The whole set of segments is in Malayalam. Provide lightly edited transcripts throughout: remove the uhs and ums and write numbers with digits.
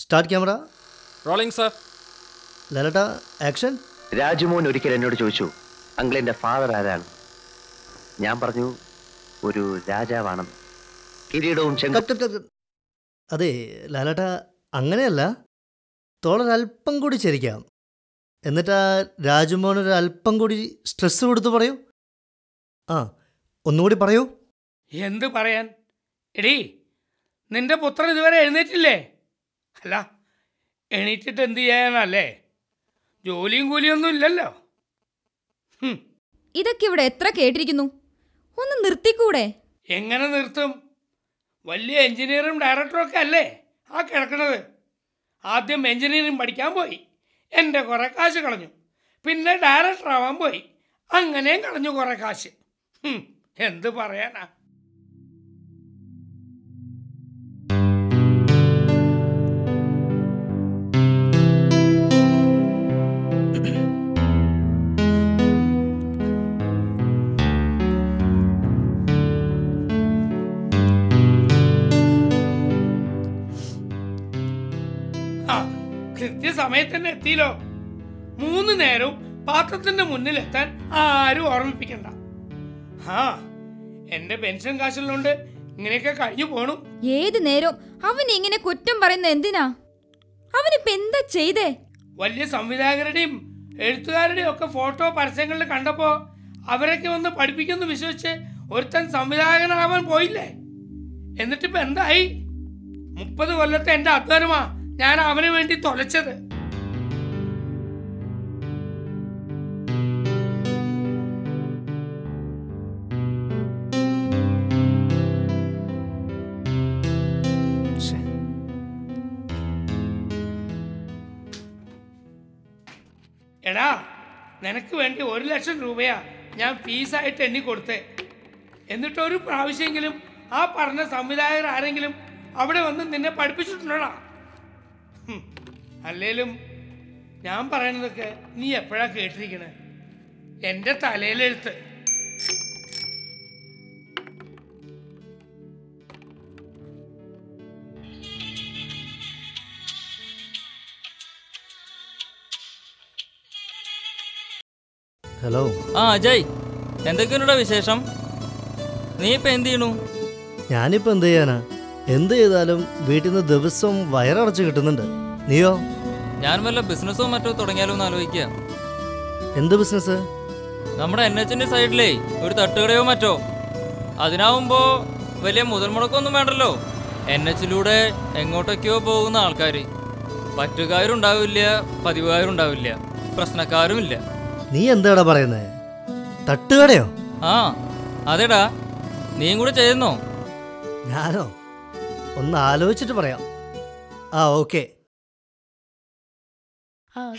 Start camera. Rolling sir. ലലട്ട ആക്ഷൻ. രാജുമോൻ ഒരിക്കൽ എന്നോട് ചോദിച്ചു, അങ്കിളിൻ്റെ ഫാദർ ആരാണ്? ഞാൻ പറഞ്ഞു, ഒരു രാജാവാണെന്ന്. കിരീടവും അതെ ലാലേട്ട, അങ്ങനെയല്ല. തോളൊരല്പം കൂടി ചരിക്കാം. എന്നിട്ട് ആ രാജുമോനൊരു അല്പം കൂടി സ്ട്രെസ് കൊടുത്ത് പറയൂ. ആ, ഒന്നുകൂടി പറയൂ. എന്ത് പറയാൻ? എടീ, നിന്റെ പുത്രൻ ഇതുവരെ എഴുന്നേറ്റില്ലേ? അല്ല, എണീറ്റിട്ട് എന്ത് ചെയ്യാനല്ലേ? ജോലിയും കൂലിയൊന്നും ഇല്ലല്ലോ. ഇതൊക്കെ ഇവിടെ എത്ര കേട്ടിരിക്കുന്നു, ഒന്ന് നിർത്തിക്കൂടെ? എങ്ങനെ നിർത്തും? വലിയ എഞ്ചിനീയറും ഡയറക്ടറും ഒക്കെ അല്ലേ ആ കിടക്കണത്. ആദ്യം എഞ്ചിനീയറിംഗ് പഠിക്കാൻ പോയി, എൻ്റെ കുറേ കാശ് കളഞ്ഞു. പിന്നെ ഡയറക്ടർ ആവാൻ പോയി, അങ്ങനെയും കളഞ്ഞു കുറേ കാശ്. എന്ത് പറയാനാ? കൃത്യസമയത്ത് തന്നെ എത്തിയല്ലോ. 3 നേരവും പാത്രത്തിന്റെ മുന്നിലെത്താൻ ആരും ഓർമ്മിപ്പിക്കണ്ട. എന്റെ പെൻഷൻ കാശുള്ളതുകൊണ്ട് ഇങ്ങനെയൊക്കെ കഴിഞ്ഞു പോണു. ഏത് നേരവും അവൻ ഇങ്ങനെ കുറ്റം പറയുന്ന എന്തിനാ? അവനിപ്പോ എന്താ ചെയ്തേ? വലിയ സംവിധായകരുടെയും എഴുത്തുകാരുടെയും ഒക്കെ ഫോട്ടോ പരസ്യങ്ങളിൽ കണ്ടപ്പോ അവരൊക്കെ വന്ന് പഠിപ്പിക്കുന്നു വിശ്വസിച്ച് ഒരുത്തൻ സംവിധായകനാവാൻ പോയില്ലേ? എന്നിട്ടിപ്പോ എന്തായി? 30 കൊല്ലത്തെ എന്റെ അധ്വാനമാ ഞാൻ അവന് വേണ്ടി തൊലച്ചത്. എടാ, നിനക്ക് വേണ്ടി 1 ലക്ഷം രൂപയാ ഞാൻ ഫീസായിട്ട് എണ്ണി കൊടുത്തേ. എന്നിട്ടൊരു പ്രാവശ്യമെങ്കിലും ആ പറഞ്ഞ സംവിധായകർ ആരെങ്കിലും അവിടെ വന്ന് നിന്നെ പഠിപ്പിച്ചിട്ടുണ്ടോടാ? അല്ലേലും ഞാൻ പറയണതൊക്കെ നീ എപ്പോഴാ കേട്ടിരിക്കണേ? എൻ്റെ തലയിലെഴുത്ത്. ഹലോ. അജയ്, എന്തൊക്കെയുണ്ടോ വിശേഷം? നീ ഇപ്പൊ എന്ത് ചെയ്യണു? ഞാനിപ്പോ എന്ത് ചെയ്യാനാ? എന്ത് ചെയ്താലും വീട്ടിൽ നിന്ന് ദിവസവും വയറടച്ച് കിട്ടുന്നുണ്ട്. നീയോ? ഞാൻ വല്ല ബിസിനസ്സോ മറ്റോ തുടങ്ങിയാലോ എന്ന് ആലോചിക്കുക. എന്ത് ബിസിനസ്? നമ്മുടെ NH സൈഡിലേ ഒരു തട്ടുകടയോ മറ്റോ. അതിനാവുമ്പോ വലിയ മുതൽ മുടക്കൊന്നും വേണ്ടല്ലോ. NH എങ്ങോട്ടൊക്കെയോ പോകുന്ന ആൾക്കാർ. പറ്റുകാരുണ്ടാവില്ല, പതിവുകാരുണ്ടാവില്ല, പ്രശ്നക്കാരുമില്ല. നീ എന്താടാ പറയുന്നേ? തട്ടുകടയോ? അതെടാ, നീയും കൂടെ ചെയ്യുന്നോ? ഞാനോ? ഒന്ന് ആലോചിച്ചിട്ട് പറയാം. ഓക്കെ.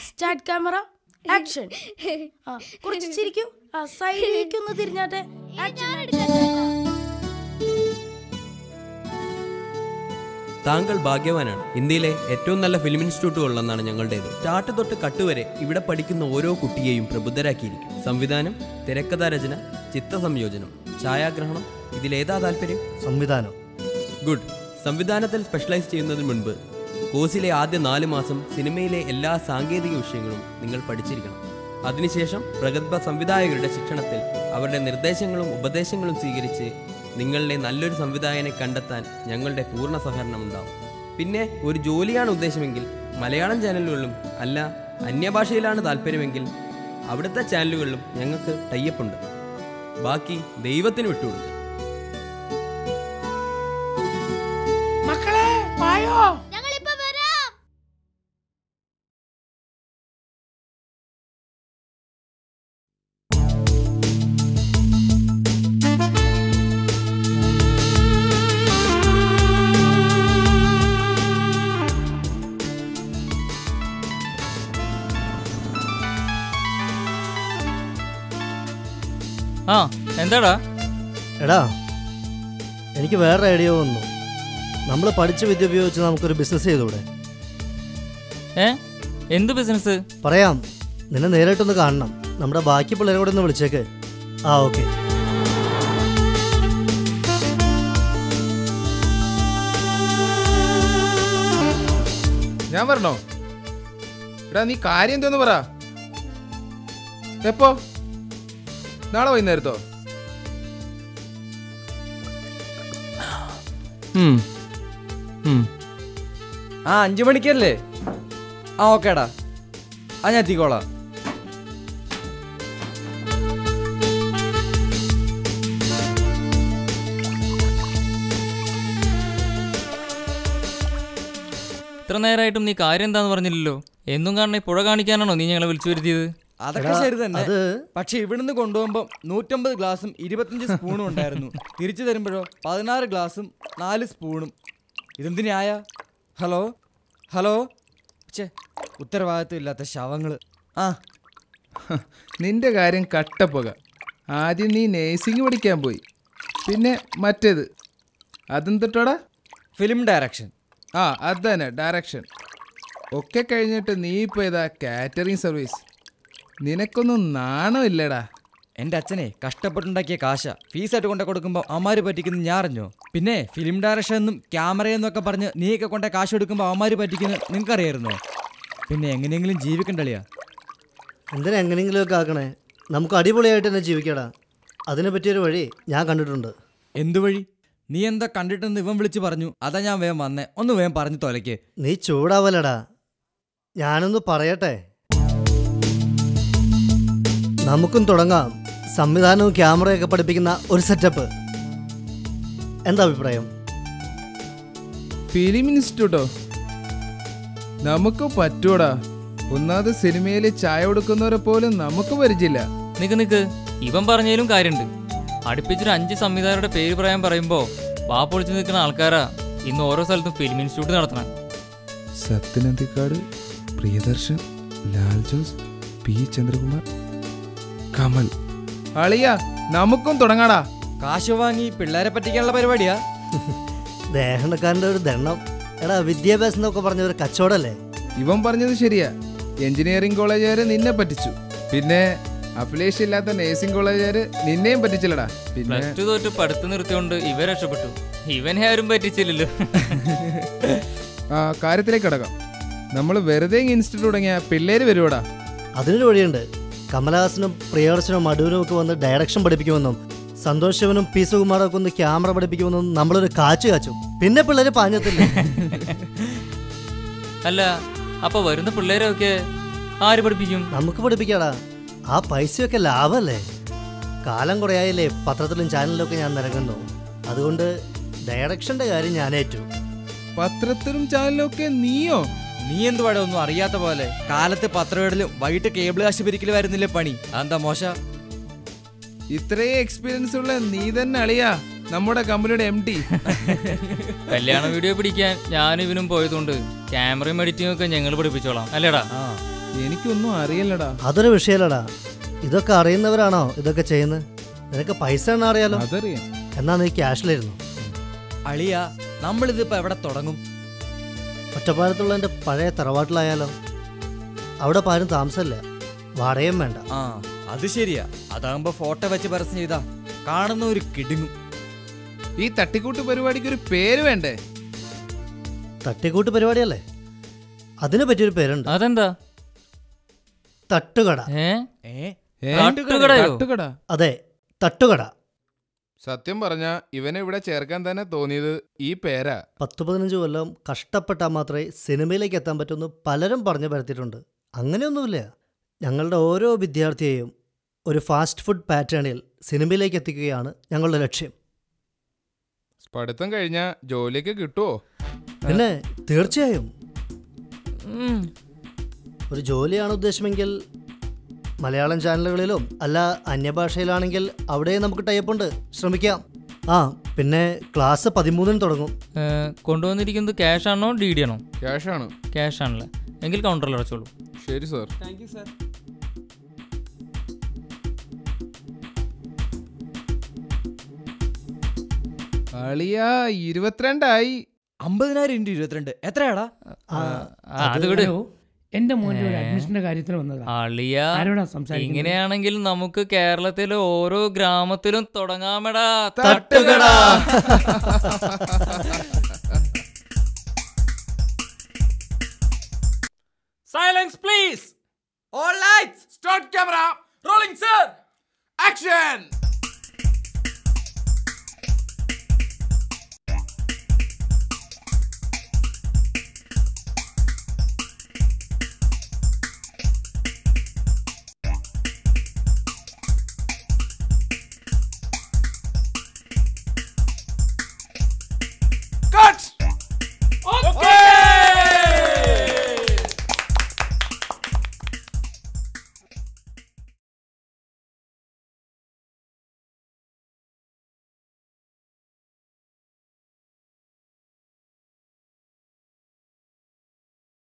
Start camera action. കുറച്ച് ചിരിക്കൂ. സൈഡിലേക്ക് ഒന്ന് തിരിഞ്ഞാട്ടെ. താങ്കൾ ഭാഗ്യവാനാണ്. ഇന്ത്യയിലെ ഏറ്റവും നല്ല ഫിലിം ഇൻസ്റ്റിറ്റ്യൂട്ടുകളിലൊന്നാണ് ഞങ്ങളുടേത്. സ്റ്റാർട്ട് തൊട്ട് കട്ടുവരെ ഇവിടെ പഠിക്കുന്ന ഓരോ കുട്ടിയെയും പ്രബുദ്ധരാക്കിയിരിക്കും. സംവിധാനം, തിരക്കഥാരചന, ചിത്രസംയോജനം, ഛായാഗ്രഹണം, ഇതിലേതാ താല്പര്യം? സംവിധാനം. ഗുഡ്. സംവിധാനത്തിൽ സ്പെഷ്യലൈസ് ചെയ്യുന്നതിന് മുൻപ് കോഴ്സിലെ ആദ്യ 4 മാസം സിനിമയിലെ എല്ലാ സാങ്കേതിക വിഷയങ്ങളും നിങ്ങൾ പഠിച്ചിരിക്കണം. അതിനുശേഷം പ്രഗത്ഭ സംവിധായകരുടെ ശിക്ഷണത്തിൽ അവരുടെ നിർദ്ദേശങ്ങളും ഉപദേശങ്ങളും സ്വീകരിച്ച് നിങ്ങളുടെ നല്ലൊരു സംവിധായകനെ കണ്ടെത്താൻ ഞങ്ങളുടെ പൂർണ്ണ സഹകരണം ഉണ്ടാവും. പിന്നെ ഒരു ജോലിയാണ് ഉദ്ദേശമെങ്കിൽ മലയാളം ചാനലുകളിലും അല്ല അന്യഭാഷയിലാണ് താല്പര്യമെങ്കിൽ അവിടുത്തെ ചാനലുകളിലും ഞങ്ങൾക്ക് ടൈപ്പ് ഉണ്ട്. ബാക്കി ദൈവത്തിന് വിട്ടുകൊടുക്കുക. മക്കളെ വായോ. എന്താടാ? എടാ, എനിക്ക് വേറെ ഐഡിയ വന്നു. നമ്മൾ പഠിച്ച വിദ്യ ഉപയോഗിച്ച് നമുക്കൊരു ബിസിനസ് ചെയ്തൂടെ? എന്ത് ബിസിനസ്? പറയാം. നിന്നെ നേരിട്ടൊന്ന് കാണണം. നമ്മുടെ ബാക്കി പിള്ളേരെ കൂടെ ഒന്ന് വിളിച്ചേക്ക്. ഓക്കെ. ഞാൻ വരണോ? എടാ നീ കാര്യം എന്തോന്ന് പറ. എപ്പോ? നാളെ വൈകുന്നേരത്തോ? ആ 5 മണിക്കല്ലേ? ആ ഓക്കേടാ, ആ ഞാൻ എത്തിക്കോളാം. ഇത്ര നേരമായിട്ടും നീ കാര്യം എന്താന്ന് പറഞ്ഞില്ലല്ലോ. എന്നും കാണണ പുഴ കാണിക്കാനാണോ നീ ഞങ്ങളെ വിളിച്ചു വരുത്തിയത്? അതൊക്കെ ശരി തന്നെ. പക്ഷെ ഇവിടുന്ന് കൊണ്ടുപോകുമ്പോൾ 150 ഗ്ലാസും 25 സ്പൂണും ഉണ്ടായിരുന്നു. തിരിച്ചു തരുമ്പോഴോ 16 ഗ്ലാസും 4 സ്പൂണും. ഇതെന്ത് ന്യായ? ഹലോ ഹലോ, ചേ ഉത്തരവാദിത്വം ഇല്ലാത്ത ശവങ്ങൾ. ആ നിന്റെ കാര്യം കട്ടപ്പുക. ആദ്യം നീ നേഴ്സിംഗ് പഠിക്കാൻ പോയി, പിന്നെ മറ്റേത് അതെന്തിട്ടോടാ? Film direction. ആ അത് തന്നെ, ഡയറക്ഷൻ ഒക്കെ കഴിഞ്ഞിട്ട് നീ ഇപ്പോൾ ഇതാ കാറ്ററിംഗ് സർവീസ്. നിനക്കൊന്നും നാണമില്ലടാ. എൻ്റെ അച്ഛനെ കഷ്ടപ്പെട്ടുണ്ടാക്കിയ കാശ ഫീസായിട്ട് കൊണ്ടു കൊടുക്കുമ്പോൾ അവന്മാര് പറ്റിക്കുന്നത് ഞാൻ അറിഞ്ഞോ? പിന്നെ ഫിലിം ഡയറക്ഷൻ എന്നും ക്യാമറയെന്നൊക്കെ പറഞ്ഞ് നീയൊക്കെ കൊണ്ട കാശ് എടുക്കുമ്പോൾ അവന്മാര് പറ്റിക്കുന്നത് നിനക്കറിയായിരുന്നോ? പിന്നെ എങ്ങനെയെങ്കിലും ജീവിക്കണ്ടളിയാ. എന്തിനാ എങ്ങനെയെങ്കിലുമൊക്കെ ആക്കണേ? നമുക്ക് അടിപൊളിയായിട്ട് തന്നെ ജീവിക്കടാ. അതിനെ പറ്റിയൊരു വഴി ഞാൻ കണ്ടിട്ടുണ്ട്. എന്തു വഴി? നീ എന്താ കണ്ടിട്ടെന്ന് ഇവൻ വിളിച്ച് പറഞ്ഞു, അതാ ഞാൻ വേഗം വന്നേ. ഒന്ന് വേഗം പറഞ്ഞു തോലയ്ക്ക്. നീ ചൂടാവലടാ, ഞാനൊന്ന് പറയട്ടെ. നമുക്കും തുടങ്ങാം സംവിധാനവും ക്യാമറയൊക്കെ പഠിപ്പിക്കുന്ന ഒരു സെറ്റപ്പ്. എന്താ അഭിപ്രായം? ഫിലിം ഇൻസ്റ്റിറ്റ്യൂട്ടോ? നമുക്ക് പറ്റൂടാ. ഒന്നാമത് സിനിമയിൽ ചായ കൊടുക്കുന്നവരെ പോലും നമുക്ക് പരിചയമില്ല. നിക്ക് ഇവൻ പറഞ്ഞതിലും കാര്യമുണ്ട്. അടുപ്പിച്ചൊരു 5 സംവിധായകരുടെ പേര് പറയാൻ പറയുമ്പോൾ വാപ്പൊളിച്ച് നിൽക്കുന്ന ആൾക്കാരാ ഇന്ന് ഓരോ സ്ഥലത്തും ഫിലിം ഇൻസ്റ്റിറ്റ്യൂട്ട് നടത്തണം. സത്യനന്ദിക്കാട്, പ്രിയദർശൻ, ലാൽ ജോസ്, പി ചന്ദ്രകുമാർ, കമൽ. അളിയാ നമുക്കും തുടങ്ങാടാ. കാശ് വാങ്ങി പിള്ളേരെ പറ്റിക്കാനുള്ള പരിപാടിയാ. ദേഹണക്കാരൻ്റെ ഒരു ദണ്ണം. എടാ, വിദ്യാഭ്യാസം എന്നൊക്കെ പറഞ്ഞ ഒരു കച്ചവടല്ലേ? ഇവൻ പറഞ്ഞത് ശരിയാ. എഞ്ചിനീയറിംഗ് കോളേജുകാര് നിന്നെ പറ്റിച്ചു, പിന്നെ അഫിലിയേഷൻ ഇല്ലാത്ത നേഴ്സിംഗ് കോളേജുകാര് നിന്നെയും പറ്റിച്ചില്ലടാ. പിന്നെ പ്ലസ് 2 തോറ്റ് പഠിത്തം നിർത്തിയോണ്ട് ഇവ രക്ഷപ്പെട്ടു. ഇവനെ ആരും പറ്റിച്ചില്ലല്ലോ. ആ കാര്യത്തിലേക്ക് കിടക്കാം. നമ്മൾ വെറുതെ ഇൻസ്റ്റിറ്റ്യൂട്ട് തുടങ്ങിയ പിള്ളേര് വരുവാടാ. അതിനൊരു വഴിയുണ്ട്. കമലഹാസനും പ്രിയദർശനും മടൂരും ഒക്കെ വന്ന് ഡയറക്ഷൻ പഠിപ്പിക്കുമെന്നും സന്തോഷ് ശിവനും പി സുകുമാറും ഒക്കെ ഒന്ന് ക്യാമറ പഠിപ്പിക്കുമെന്നും നമ്മളൊരു കാച്ചും. പിന്നെ പിള്ളേര് പാഞ്ഞത്തില്ല. അല്ല, അപ്പൊ വരുന്ന പിള്ളേരൊക്കെ ആര് പഠിപ്പിക്കും? നമുക്ക് പഠിപ്പിക്കാടാ. ആ പൈസയൊക്കെ ലാഭമല്ലേ? കാലം കുറയായില്ലേ പത്രത്തിലും ചാനലിലും ഒക്കെ ഞാൻ നിരങ്ങുന്നു. അതുകൊണ്ട് ഡയറക്ഷന്റെ കാര്യം ഞാൻ ഏറ്റു. പത്രത്തിലും ചാനലിലും ഒക്കെ നീയോ? നീ എന്തുവാടെ ഒന്നും അറിയാത്ത പോലെ? കാലത്ത് പത്രമിടലും വൈകിട്ട് കേബിൾ കാശ് പിരിക്കലും വരുന്നില്ലേ പണി? അതെന്താ മോശ? ഇത്രയും എക്സ്പീരിയൻസ് ഉള്ള നീ തന്നെ അളിയാ നമ്മുടെ കമ്പനിയുടെ MD. കല്യാണ വീഡിയോ പിടിക്കാൻ ഞാനും ഇവനും പോയതുകൊണ്ട് ക്യാമറയും എഡിറ്റിംഗ് ഒക്കെ ഞങ്ങൾ പഠിപ്പിച്ചോളാം, അല്ലേടാ? എനിക്കൊന്നും അറിയില്ലടാ. അതൊരു വിഷയമല്ലടാ. ഇതൊക്കെ അറിയുന്നവരാണോ ഇതൊക്കെ ചെയ്യുന്നത്? നിനക്ക് പൈസ എന്നാ അറിയാലോ. അതറിയാം. എന്നാ നീ ക്യാഷിലായിരുന്നു. അളിയ, നമ്മളിതിപ്പോ എവിടെ തുടങ്ങും? ഒറ്റപ്പാലത്തുള്ള എൻ്റെ പഴയ തറവാട്ടിലായാലോ? അവിടെ പാരും താമസമില്ല, വാടകയും വേണ്ട. ആ അത് ശരിയാ. അതാകുമ്പോ ഫോട്ടോ വെച്ച് പരസ്യം ചെയ്താ കാണുന്ന ഒരു കിടുങ്ങും. ഈ തട്ടിക്കൂട്ട് പരിപാടിക്ക് ഒരു പേര് വേണ്ടേ? തട്ടിക്കൂട്ട് പരിപാടിയല്ലേ? അതിനെ പറ്റിയൊരു പേരുണ്ട്. അതെന്താ? തട്ടുകട. തട്ടുകട? അതെ, തട്ടുകട. സത്യം പറഞ്ഞ ഇവനെ ഇവിടെ ചേർക്കാൻ തന്നെ തോന്നിയത് ഈ പേരാ. 10-15 കൊല്ലം കഷ്ടപ്പെട്ടാൽ മാത്രമേ സിനിമയിലേക്ക് എത്താൻ പറ്റുമെന്ന് പലരും പറഞ്ഞു പരത്തിയിട്ടുണ്ട്. അങ്ങനെയൊന്നുമില്ല. ഞങ്ങളുടെ ഓരോ വിദ്യാർത്ഥിയെയും ഒരു ഫാസ്റ്റ് ഫുഡ് പാറ്റേണിൽ സിനിമയിലേക്ക് എത്തിക്കുകയാണ് ഞങ്ങളുടെ ലക്ഷ്യം. പഠിത്തം കഴിഞ്ഞാൽ ജോലിയൊക്കെ കിട്ടുമോ? പിന്നെ തീർച്ചയായും. ഒരു ജോലിയാണ് ഉദ്ദേശമെങ്കിൽ മലയാളം ചാനലുകളിലും അല്ല അന്യഭാഷയിലാണെങ്കിൽ അവിടെ നമുക്ക് ടൈപ്പുണ്ട്, ശ്രമിക്കാം. ആ പിന്നെ ക്ലാസ് 13-ന് തുടങ്ങും. കൊണ്ടുവന്നിരിക്കുന്നത് ക്യാഷ് ആണോ DD ആണോ? ക്യാഷാണ്. ക്യാഷ് ആണല്ലേ? എങ്കിൽ കൗണ്ടറിൽ അടച്ചോളൂ. ശരി സാർ. Thank you sir. അളിയാ 22 50,000 × 22 എത്രയാടാ? അത് വിട്. എന്റെ മോന്റെ ഒരു അഡ്മിഷന്റെ കാര്യത്തിൽ വന്നതാ. അളിയാ, ആരോടാ സംസാരിക്കുന്നത്? ഇങ്ങനെയാണെങ്കിൽ നമുക്ക് കേരളത്തിലെ ഓരോ ഗ്രാമത്തിലും തുടങ്ങാമെടാ തട്ടുകട. Silence, please. All lights. Start camera. Rolling, sir. Action.